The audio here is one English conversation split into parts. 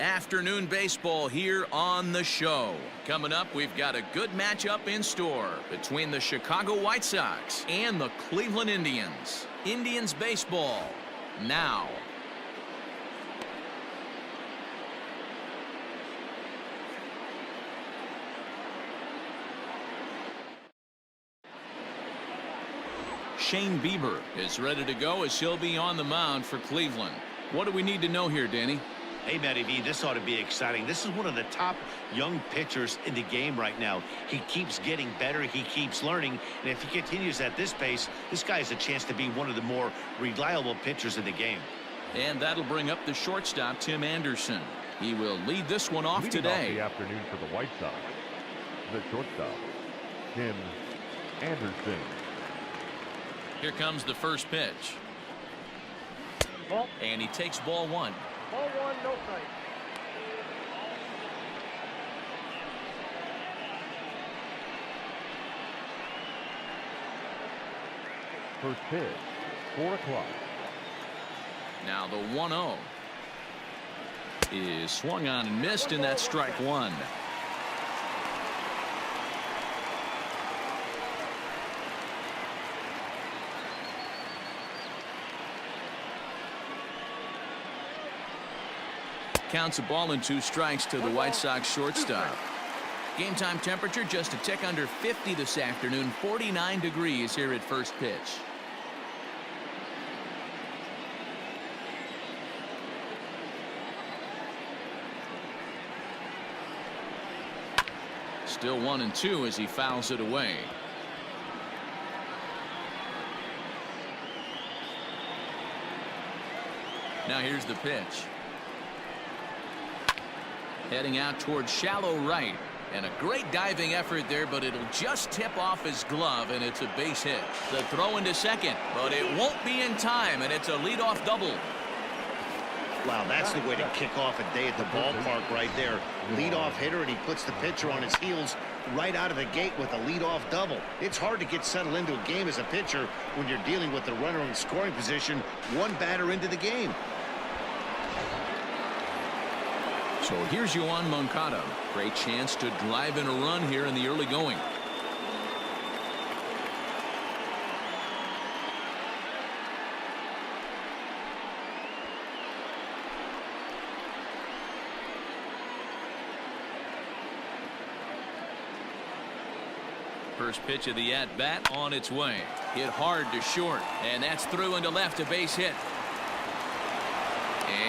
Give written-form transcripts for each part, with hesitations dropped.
Afternoon baseball here on the show. Coming up, we've got a good matchup in store between the Chicago White Sox and the Cleveland Indians. Indians baseball now. Shane Bieber is ready to go as he'll be on the mound for Cleveland. What do we need to know here, Danny? Hey, Matty V, this ought to be exciting. This is one of the top young pitchers in the game right now. He keeps getting better. He keeps learning. And if he continues at this pace, this guy has a chance to be one of the more reliable pitchers in the game. And that'll bring up the shortstop, Tim Anderson. He will lead this one off today. Leading off the afternoon for the White Sox, the shortstop, Tim Anderson. Here comes the first pitch. Ball. And he takes ball one. Ball one, no strike. First pitch, 4 o'clock. Now the 1-0 is swung on and missed, and that's strike one. Counts a ball and 2 strikes to the White Sox shortstop. Game time temperature just a tick under 50 this afternoon, 49 degrees here at first pitch. Still 1-2 as he fouls it away. Now here's the pitch. Heading out towards shallow right. And a great diving effort there, but it'll just tip off his glove, and it's a base hit. The throw into second, but it won't be in time, and it's a leadoff double. Wow, that's the way to kick off a day at the ballpark right there. Leadoff hitter, and he puts the pitcher on his heels right out of the gate with a leadoff double. It's hard to get settled into a game as a pitcher when you're dealing with the runner in scoring position one batter into the game. So here's Yoan Moncada. Great chance to drive in a run here in the early going. First pitch of the at-bat on its way. Hit hard to short, and that's through into left, a base hit.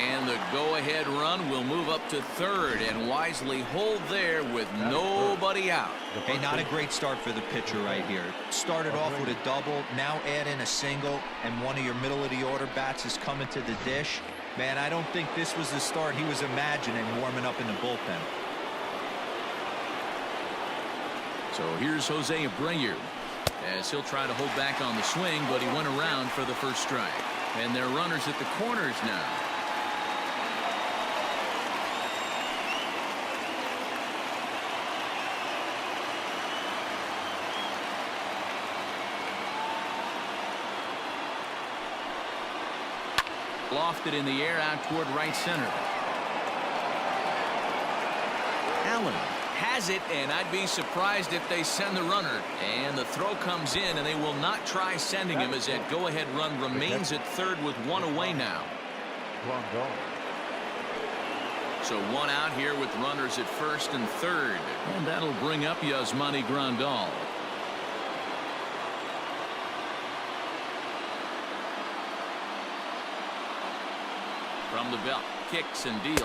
And the go-ahead run will move up to third and wisely hold there with nobody out. Hey, not a great start for the pitcher right here. Started off with a double, now add in a single, and one of your middle-of-the-order bats is coming to the dish. Man, I don't think this was the start he was imagining warming up in the bullpen. So here's Jose Abreu as he'll try to hold back on the swing, but he went around for the first strike. And they're runners at the corners now. Lofted in the air out toward right center. Allen has it, and I'd be surprised if they send the runner. And the throw comes in, and they will not try sending him as that go-ahead run remains at third with one away now. So one out here with runners at first and third. And that'll bring up Yasmani Grandal. From the belt, kicks and deals.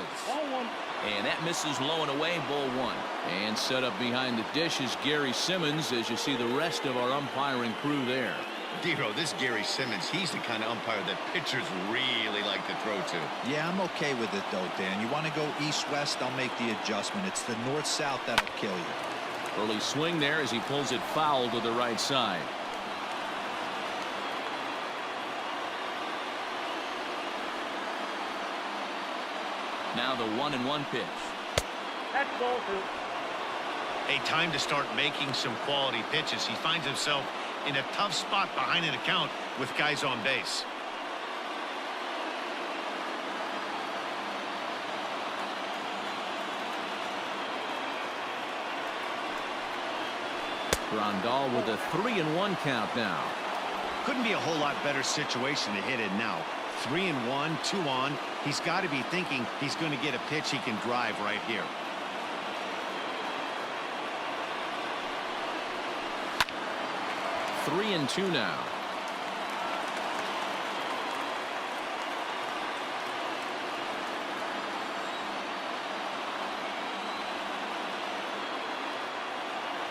And that misses low and away, ball one. And set up behind the dish is Gary Simmons as you see the rest of our umpiring crew there. Dero, this Gary Simmons, he's the kind of umpire that pitchers really like to throw to. Yeah, I'm okay with it, though, Dan. You want to go east-west, I'll make the adjustment. It's the north-south that'll kill you. Early swing there as he pulls it foul to the right side. Now the 1-1 pitch. That's ball two. A time to start making some quality pitches. He finds himself in a tough spot behind an account with guys on base. Grandal with a 3-1 count now. Couldn't be a whole lot better situation to hit in now. 3-1, 2 on. He's got to be thinking he's going to get a pitch he can drive right here. Three and 2 now.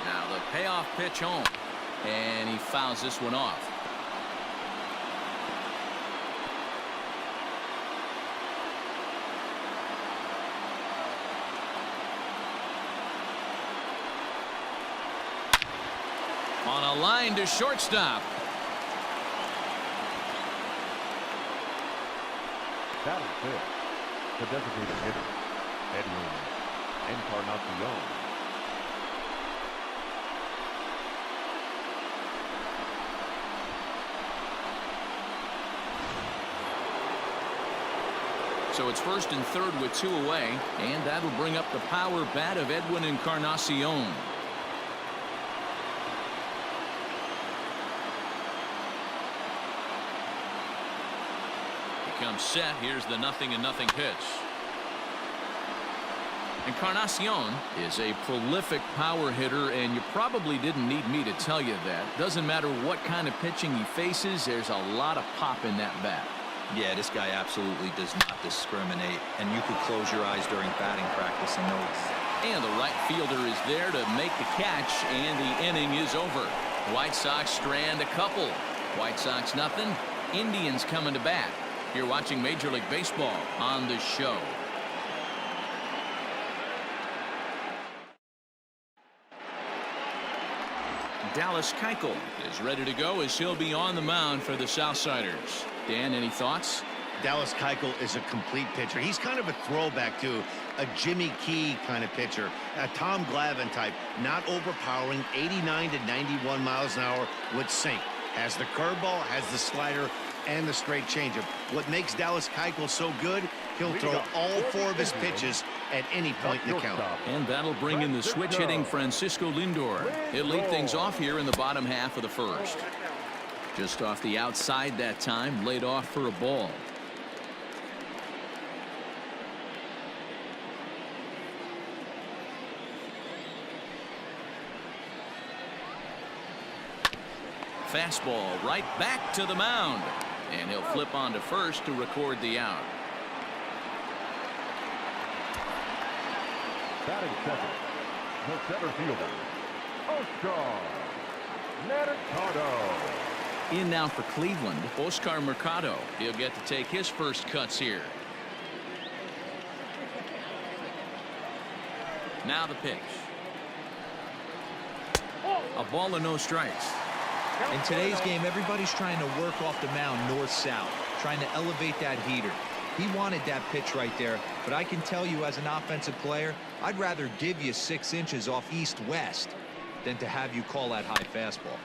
Now the payoff pitch home, and he fouls this one off. On a line to shortstop. Batting fifth, the designated hitter, Edwin Encarnacion. So it's first and third with 2 away, and that'll bring up the power bat of Edwin Encarnacion. Comes set. Here's the 0-0 pitch. Encarnacion is a prolific power hitter, and you probably didn't need me to tell you that. Doesn't matter what kind of pitching he faces, there's a lot of pop in that bat. Yeah, this guy absolutely does not discriminate, and you could close your eyes during batting practice and know it. And the right fielder is there to make the catch, and the inning is over. White Sox strand a couple. White Sox nothing. Indians coming to bat. You're watching Major League Baseball on The Show. Dallas Keuchel is ready to go as he'll be on the mound for the Southsiders. Dan, any thoughts? Dallas Keuchel is a complete pitcher. He's kind of a throwback to a Jimmy Key kind of pitcher, a Tom Glavine type, not overpowering, 89 to 91 miles an hour with sink. Has the curveball, has the slider, and the straight changeup. What makes Dallas Keuchel so good, he'll throw all 4 of his pitches at any point in the count. And that'll bring in the switch hitting Francisco Lindor. He'll lead things off here in the bottom half of the first. Just off the outside that time, laid off for a ball. Fastball right back to the mound. And he'll flip on to first to record the out. Batting second, the center fielder, Oscar Mercado. In now for Cleveland, Oscar Mercado. He'll get to take his first cuts here. Now the pitch. A ball and no strikes. In today's game, everybody's trying to work off the mound north-south, trying to elevate that heater. He wanted that pitch right there, but I can tell you as an offensive player, I'd rather give you 6 inches off east-west than to have you call that high fastball.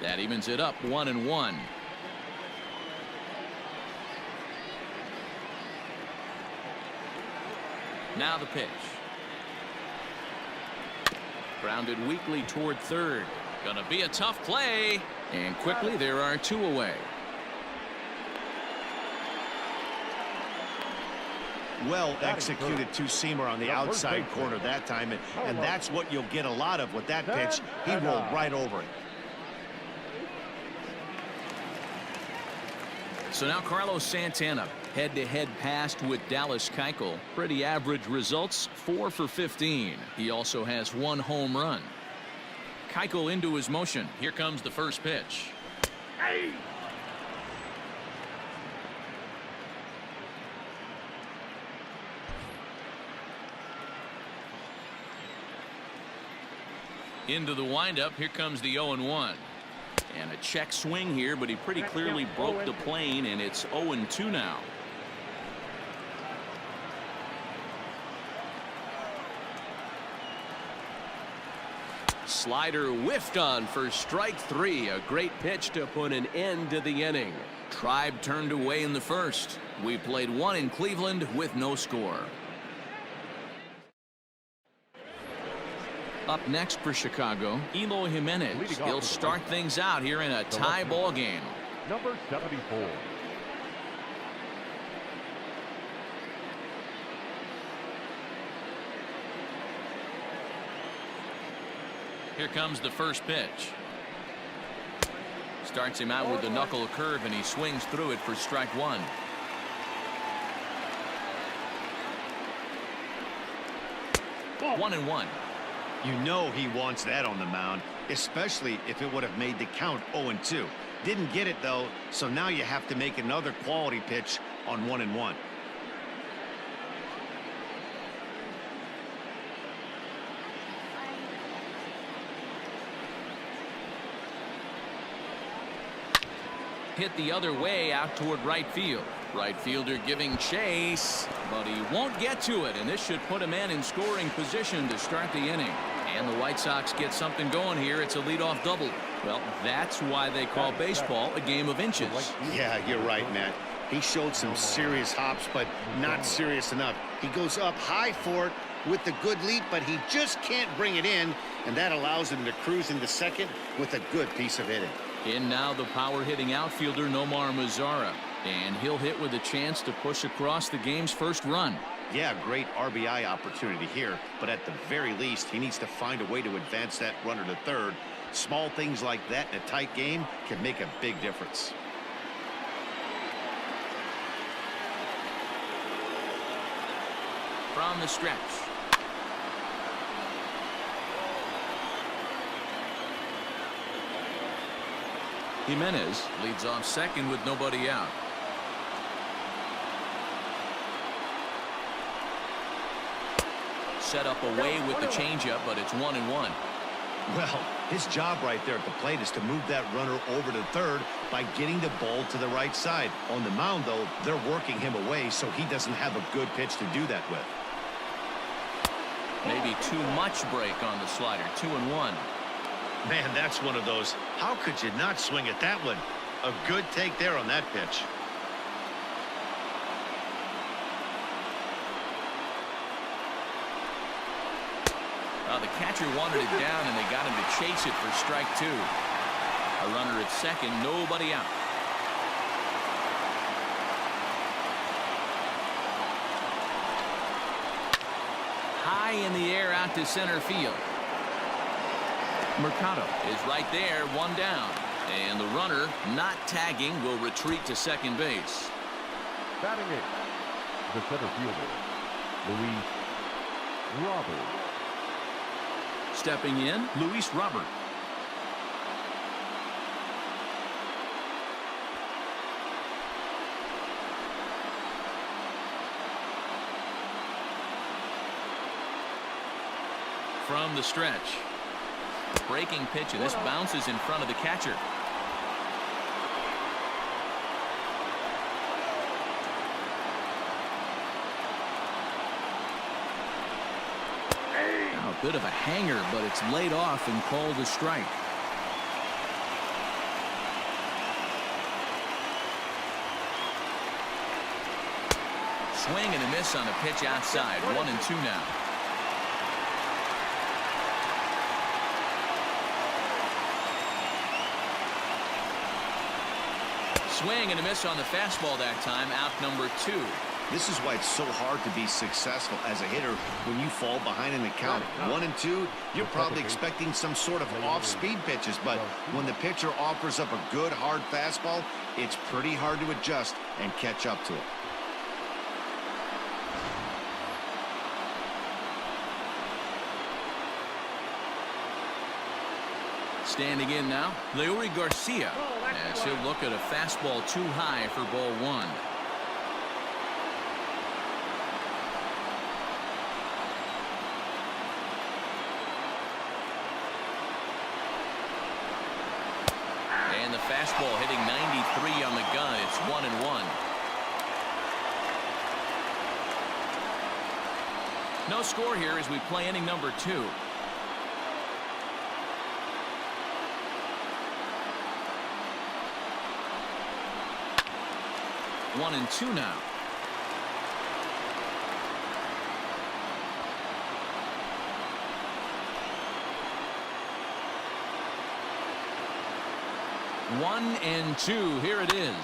That evens it up 1-1. Now the pitch. Grounded weakly toward third. Gonna be a tough play. And quickly there are 2 away. Well executed two-seamer on the outside corner that time, and that's what you'll get a lot of with that pitch. He rolled right over it. So now Carlos Santana head-to-head passed with Dallas Keuchel. Pretty average results, 4 for 15. He also has 1 home run. Keuchel into his motion. Here comes the first pitch. Hey. Into the windup. Here comes the 0-1. And a check swing here, but he pretty clearly broke the plane, and it's 0-2 now. Slider whiffed on for strike 3. A great pitch to put an end to the inning. Tribe turned away in the first. We played 1 in Cleveland with no score. Up next for Chicago, Eloy Jimenez. He'll start things out here in a tie ball game. Number 74. Here comes the first pitch. Starts him out with the knuckle curve, and he swings through it for strike one. Ball. 1-1. You know he wants that on the mound, especially if it would have made the count 0-2. Didn't get it, though, so now you have to make another quality pitch on 1-1. Hit the other way out toward right field. Right fielder giving chase, but he won't get to it, and this should put a man in scoring position to start the inning. And the White Sox get something going here. It's a leadoff double. Well, that's why they call baseball a game of inches. Yeah, you're right, Matt. He showed some serious hops, but not serious enough. He goes up high for it with the good lead, but he just can't bring it in, and that allows him to cruise into second with a good piece of hitting. In now the power-hitting outfielder Nomar Mazara, and he'll hit with a chance to push across the game's first run. Yeah, great RBI opportunity here, but at the very least, he needs to find a way to advance that runner to third. Small things like that in a tight game can make a big difference. From the stretch. Jimenez leads off second with nobody out. Set up away with the changeup, but it's 1-1. Well, his job right there at the plate is to move that runner over to third by getting the ball to the right side. On the mound, though, they're working him away, so he doesn't have a good pitch to do that with. Maybe too much break on the slider. 2-1. Man, that's one of those. How could you not swing at that one? A good take there on that pitch. The catcher wanted it down, and they got him to chase it for strike two. A runner at second, nobody out. High in the air out to center field. Mercado is right there, one down. And the runner, not tagging, will retreat to second base. Batting it, the center fielder, Luis Robert. Stepping in, Luis Robert. From the stretch. Breaking pitch, and this bounces in front of the catcher. Now a bit of a hanger, but it's laid off and called a strike. Swing and a miss on a pitch outside. 1-2 now. Swing and a miss on the fastball that time. Out number 2. This is why it's so hard to be successful as a hitter when you fall behind in the count. 1-2, you're probably expecting some sort of off-speed pitches, but when the pitcher offers up a good hard fastball, it's pretty hard to adjust and catch up to it. Standing in now, Leury Garcia, as he'll look at a fastball too high for ball 1. And the fastball hitting 93 on the gun. It's 1-1. No score here as we play inning number 2. One and two now. 1-2. Here it is.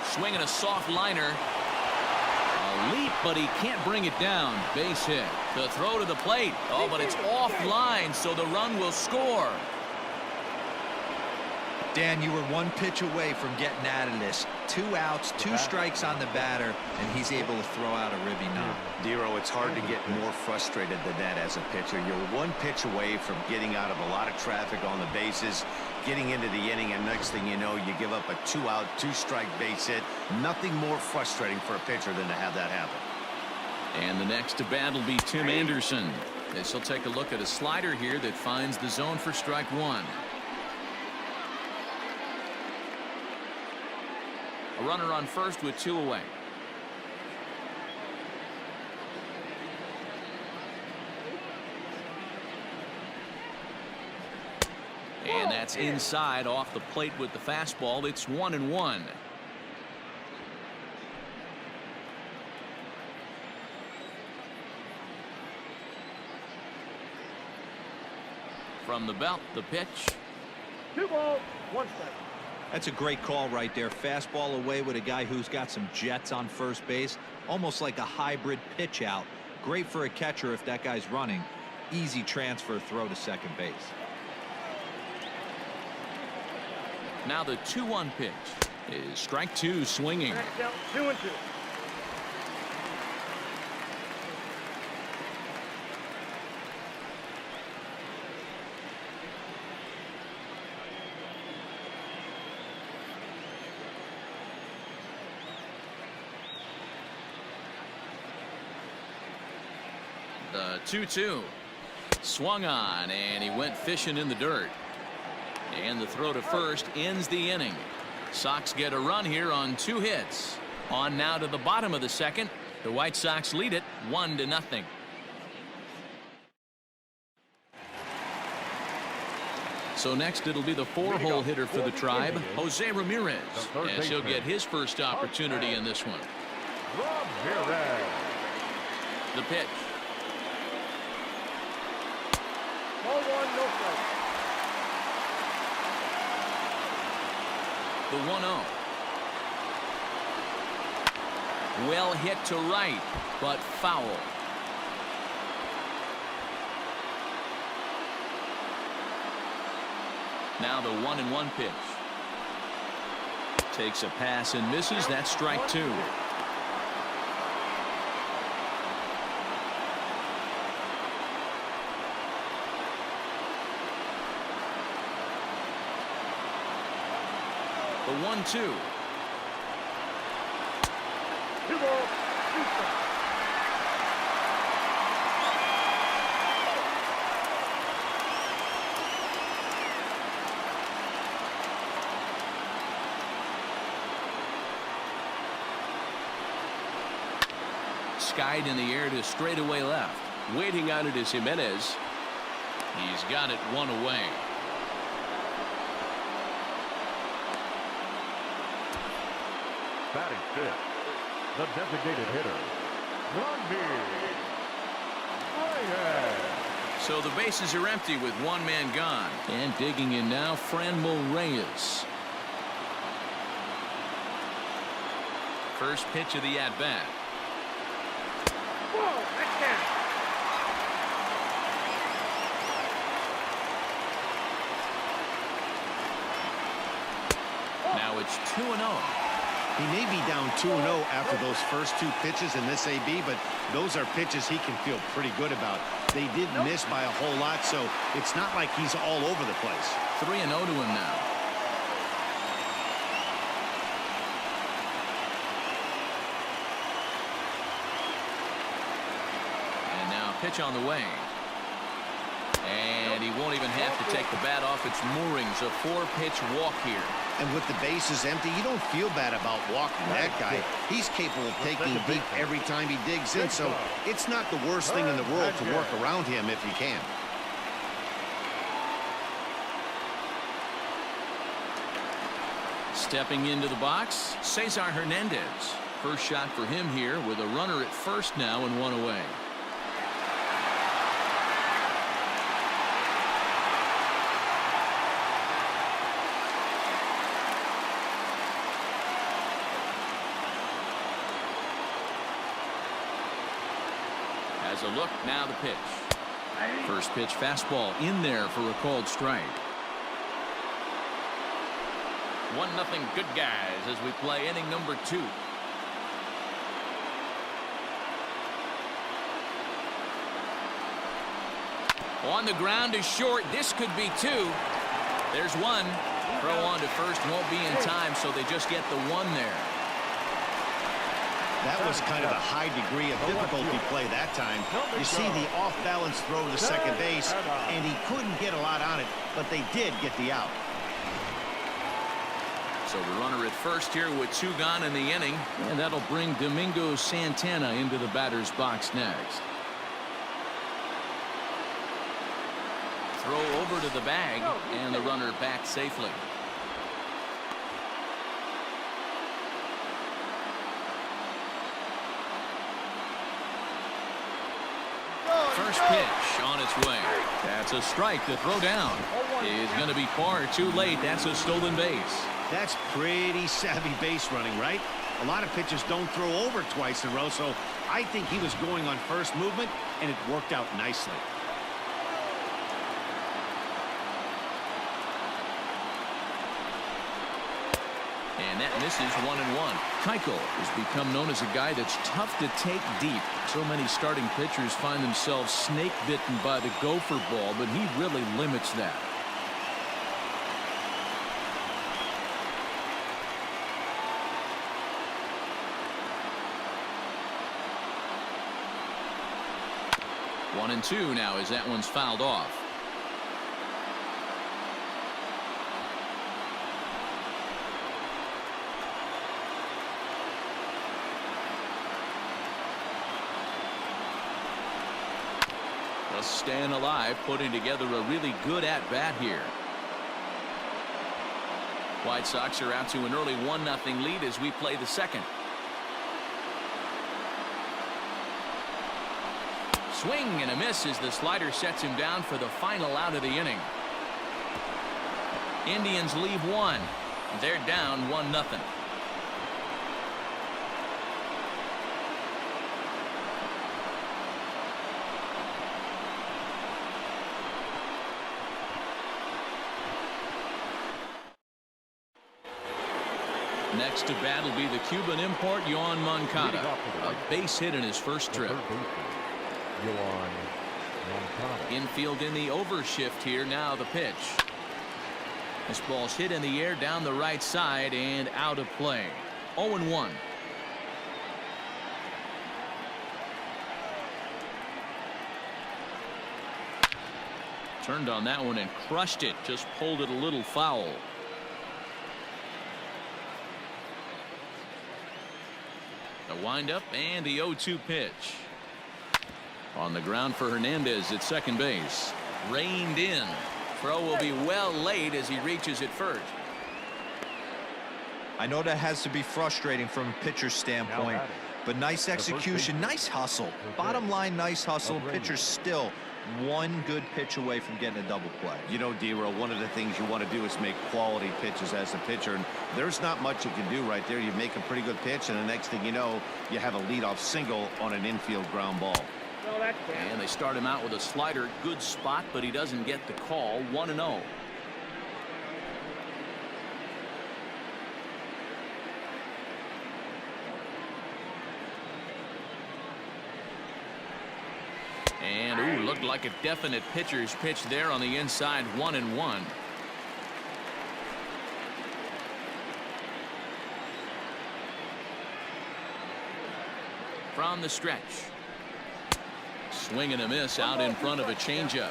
Swinging a soft liner. A leap, but he can't bring it down. Base hit. The throw to the plate. Oh, but it's offline, so the run will score. Dan, you were one pitch away from getting out of this. 2 outs, 2 strikes on the batter, and he's able to throw out a ribby knob. Dero, it's hard to get more frustrated than that as a pitcher. You're one pitch away from getting out of a lot of traffic on the bases, getting into the inning, and next thing you know, you give up a 2-out, 2-strike base hit. Nothing more frustrating for a pitcher than to have that happen. And the next to bat will be Tim Anderson. This will take a look at a slider here that finds the zone for strike 1. A runner on first with 2 away. And that's inside off the plate with the fastball. It's 1-1. From the belt, the pitch. 2 balls, 1 strike. That's a great call right there. Fastball away with a guy who's got some jets on first base. Almost like a hybrid pitch out. Great for a catcher if that guy's running. Easy transfer throw to second base. Now the 2-1 pitch is strike 2 swinging. Next down, 2-2. The 2-2 swung on, and he went fishing in the dirt. And the throw to first ends the inning. Sox get a run here on 2 hits. On now to the bottom of the second. The White Sox lead it 1-0. So next it'll be the 4-hole hitter for the Tribe, Jose Ramirez, as he'll get his first opportunity in this one. Ramirez. The pitch. Ball 1, no strike. The 1-0. Well hit to right, but foul. Now the 1-1 pitch. Takes a pass and misses. That's strike 2. The 1-2. 2 balls, 2 strikes. Skied in the air to straightaway left. Waiting on it is Jimenez. He's got it 1 away. Batting 5th, the designated hitter, Ramirez. So the bases are empty with 1 man gone. And digging in now, Franmil Reyes. First pitch of the at-bat. Whoa, that's down. Now it's 2-0. He may be down 2-0 after those first 2 pitches in this AB, but those are pitches he can feel pretty good about. They did miss by a whole lot, so it's not like he's all over the place. 3-0 to him now. And now pitch on the way. And he won't even have to take the bat off its moorings. A 4-pitch walk here. And with the bases empty, you don't feel bad about walking that guy. He's capable of taking deep every time he digs in, so it's not the worst thing in the world to work around him if you can. Stepping into the box, Cesar Hernandez. First shot for him here with a runner at first now and 1 away. has a look. Now the pitch. First pitch fastball in there for a called strike. 1-0 good guys as we play inning number 2. On the ground is short. This could be 2. There's 1. Throw on to first won't be in time, so they just get the 1 there. That was kind of a high degree of difficulty play that time. You see the off-balance throw to second base, and he couldn't get a lot on it, but they did get the out. So the runner at first here with 2 gone in the inning, and that'll bring Domingo Santana into the batter's box next. Throw over to the bag, and the runner back safely. First pitch on its way. That's a strike. The throw down is going to be far too late. That's a stolen base. That's pretty savvy base running, right? A lot of pitchers don't throw over twice in a row, so I think he was going on first movement, and it worked out nicely. And that misses 1-1. Keuchel has become known as a guy that's tough to take deep. So many starting pitchers find themselves snake bitten by the gopher ball, but he really limits that. One and 2 now as that one's fouled off. Staying alive, putting together a really good at-bat here. White Sox are out to an early 1-0 lead as we play the second. Swing and a miss as the slider sets him down for the final out of the inning. Indians leave 1. They're down 1-0. Next to bat will be the Cuban import, Yoan Moncada. A base hit in his first trip. Infield in the overshift here. Now the pitch. This ball's hit in the air down the right side and out of play. 0-1. Turned on that one and crushed it. Just pulled it a little foul. The windup and the 0-2 pitch. On the ground for Hernandez at second base. Reined in. Throw will be well late as he reaches at first. I know that has to be frustrating from a pitcher's standpoint, but nice execution, nice hustle. Bottom line, nice hustle. Pitcher's still one good pitch away from getting a double play. You know, D-Roll, one of the things you want to do is make quality pitches as a pitcher, and there's not much you can do right there. You make a pretty good pitch, and the next thing you know, you have a leadoff single on an infield ground ball. And they start him out with a slider. Good spot, but he doesn't get the call. 1-0. And ooh, looked like a definite pitcher's pitch there on the inside. 1-1. From the stretch. Swing and a miss out in front of a changeup.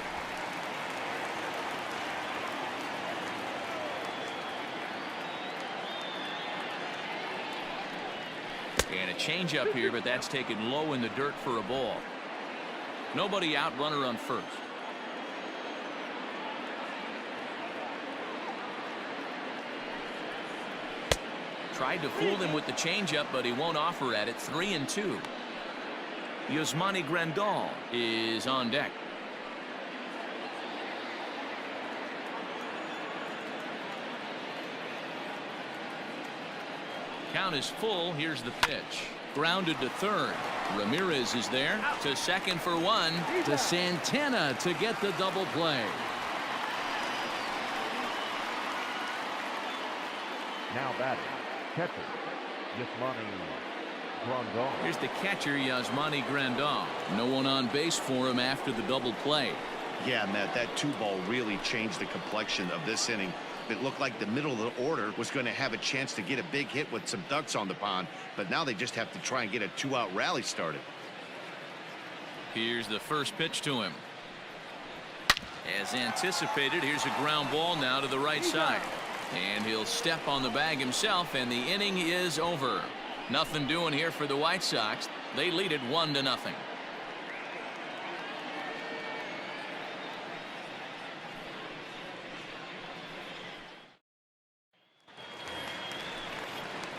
And a changeup here, but that's taken low in the dirt for a ball. Nobody out, runner on first. Tried to fool him with the changeup, but he won't offer at it. 3-2. Yasmani Grandal is on deck. Count is full. Here's the pitch. Grounded to third. Ramirez is there to second for one. To Santana to get the double play. Now batting, catcher, Yasmani Grandal. Here's the catcher, Yasmani Grandal. No one on base for him after the double play. Yeah, Matt, that 2-ball really changed the complexion of this inning. It looked like the middle of the order was going to have a chance to get a big hit with some ducks on the pond, but now they just have to try and get a 2-out rally started. Here's the first pitch to him. As anticipated, here's a ground ball now to the right side. And he'll step on the bag himself, and the inning is over. Nothing doing here for the White Sox. They lead it 1-0.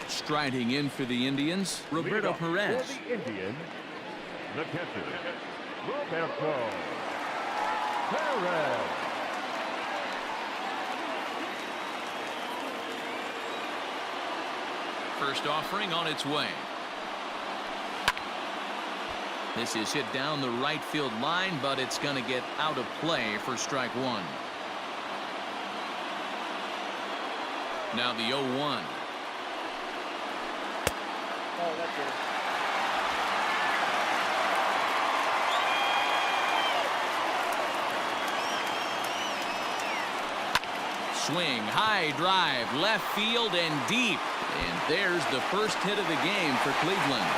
Striding in for the Indians, Roberto Perez. For the Indians, the catcher, Roberto Perez. First offering on its way. This is hit down the right field line, but it's going to get out of play for strike one. Now the 0-1. Oh, that's it. Swing, high drive, left field and deep. And there's the first hit of the game for Cleveland.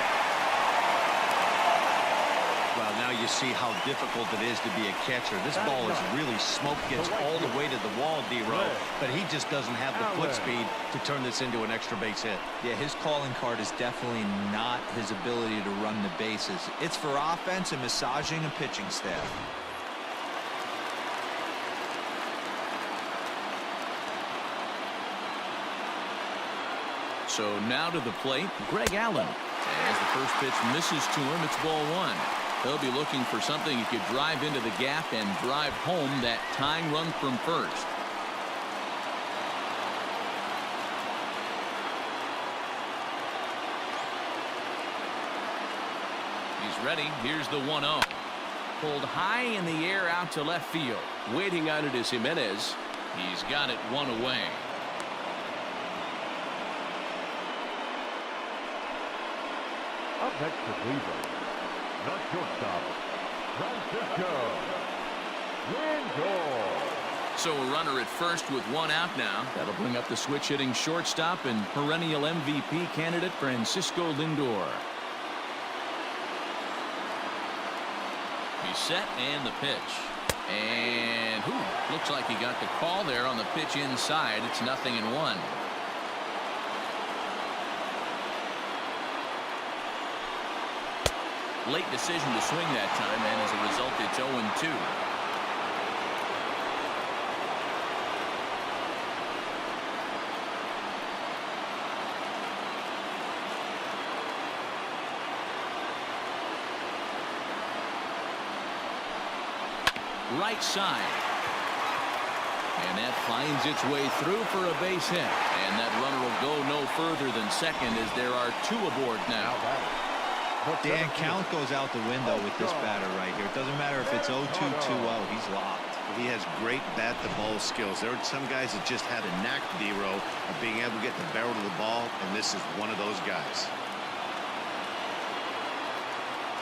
Well, now you see how difficult it is to be a catcher. This ball is really smoke gets all the way to the wall, D-Row, but he just doesn't have the foot speed to turn this into an extra base hit. Yeah, his calling card is definitely not his ability to run the bases. It's for offense and massaging and pitching staff. So now to the plate, Greg Allen. As the first pitch misses to him, it's ball one. He'll be looking for something he could drive into the gap and drive home that tying run from first. He's ready. Here's the 1-0. Pulled high in the air out to left field. Waiting on it is Jimenez. He's got it one away. Up next for Cleveland, the shortstop, Francisco Lindor. So a runner at first with one out now. That'll bring up the switch hitting shortstop and perennial MVP candidate Francisco Lindor. He's set and the pitch. And looks like he got the call there on the pitch inside. It's 0-1. Late decision to swing that time, and as a result, it's 0-2. Right side. And that finds its way through for a base hit. And that runner will go no further than second as there are two aboard now. Dan, count goes out the window with this batter right here. It doesn't matter if it's 0-2, 2-0. He's locked. He has great bat-to-ball skills. There are some guys that just have a knack, D-Row, of being able to get the barrel to the ball, and this is one of those guys.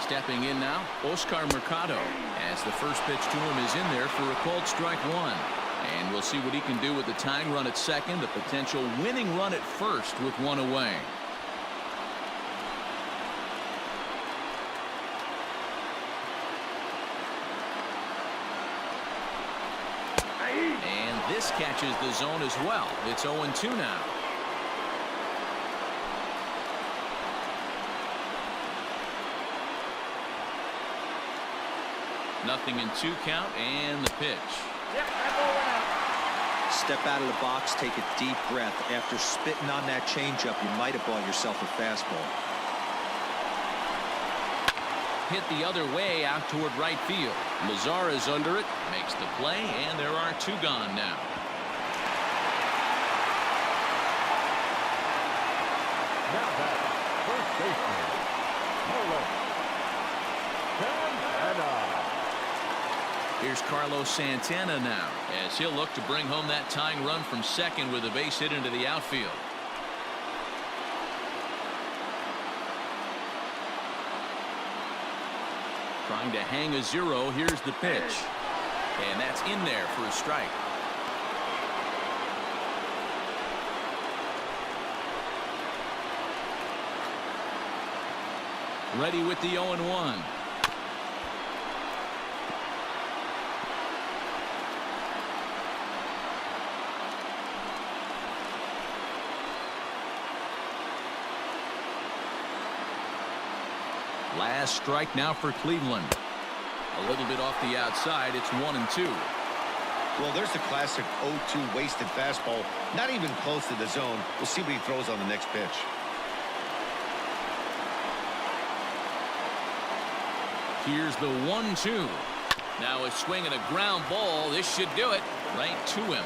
Stepping in now, Oscar Mercado, as the first pitch to him is in there for a called strike one. And we'll see what he can do with the tying run at second, the potential winning run at first with one away. And this catches the zone as well. It's 0-2 now. Nothing in 2 count and the pitch. Yep, that ball went out. Step out of the box, take a deep breath. After spitting on that changeup, you might have bought yourself a fastball. Hit the other way out toward right field. Lazar is under it, makes the play, and there are 2 gone now. Now back, first baseman, Here's Carlos Santana now, as he'll look to bring home that tying run from second with a base hit into the outfield. Trying to hang a 0. Here's the pitch. And that's in there for a strike. Ready with the 0-1. Last strike now for Cleveland. A little bit off the outside. It's 1-2. Well, there's the classic 0-2 wasted fastball. Not even close to the zone. We'll see what he throws on the next pitch. Here's the 1-2. Now a swing and a ground ball. This should do it. Right to him.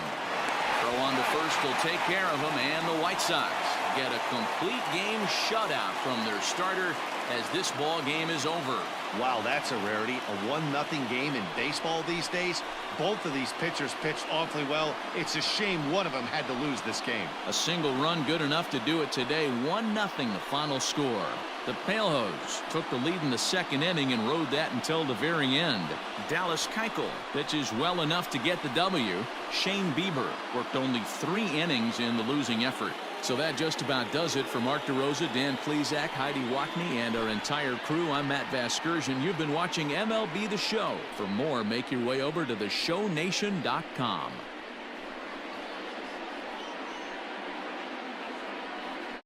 Throw on to first will take care of him, and the White Sox get a complete game shutout from their starter as this ball game is over. Wow, that's a rarity. A 1-0 game in baseball these days. Both of these pitchers pitched awfully well. It's a shame one of them had to lose this game. A single run good enough to do it today. 1-0 the final score. The Palehose took the lead in the second inning and rode that until the very end. Dallas Keuchel pitches well enough to get the W. Shane Bieber worked only 3 innings in the losing effort. So that just about does it for Mark DeRosa, Dan Plesac, Heidi Wackney, and our entire crew. I'm Matt Vasgersian. You've been watching MLB The Show. For more, make your way over to theshownation.com.